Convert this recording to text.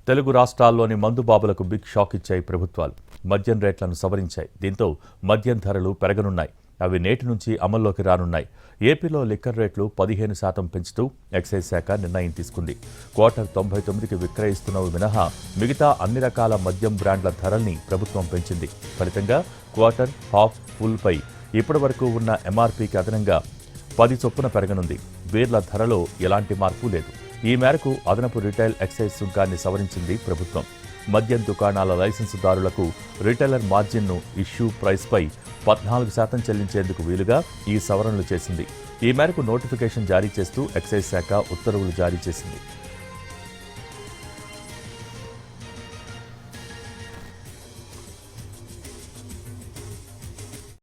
తెలుగు రాష్ట్రాల్లోని మందుబాబులకు big shock ఇచ్చాయి ప్రభుత్వాలు. మద్యం రేట్లను సవరించాయి. దీంతో మద్యం ధరలు పెరగనున్నాయి. అవి నేటి నుంచి అమల్లోకి రానున్నాయి. ఏపీలో లిక్కర్ రేట్లు 15% పెంచుతూ ఎక్సైజ్ శాఖ నిర్ణయం తీసుకుంది. క్వార్టర్ 99కి విక్రయిస్తున్నవి మినహా మిగతా అన్ని రకాల మద్యం బ్రాండ్ల ధరల్ని ప్రభుత్వం పెంచింది. ఫలితంగా క్వార్టర్, హాఫ్, ఫుల్పై ఇప్పటివరకు ఉన్న ఎంఆర్పీకి అదనంగా 10 చొప్పున పెరగనుంది. బీర్ల ధరలో ఎలాంటి మార్పు లేదు. ఈ మేరకు అదనపు రిటైల్ ఎక్సైజ్ సుంకాన్ని సవరించింది ప్రభుత్వం. మద్యం దుకాణాల లైసెన్సుదారులకు రిటైలర్ మార్జిన్ను ఇష్యూ ప్రైస్పై 14% చెల్లించేందుకు వీలుగా ఈ సవరణలు చేసింది. ఈ మేరకు నోటిఫికేషన్ జారీ చేస్తూ ఎక్సైజ్ శాఖ ఉత్తర్వులు జారీ చేసింది.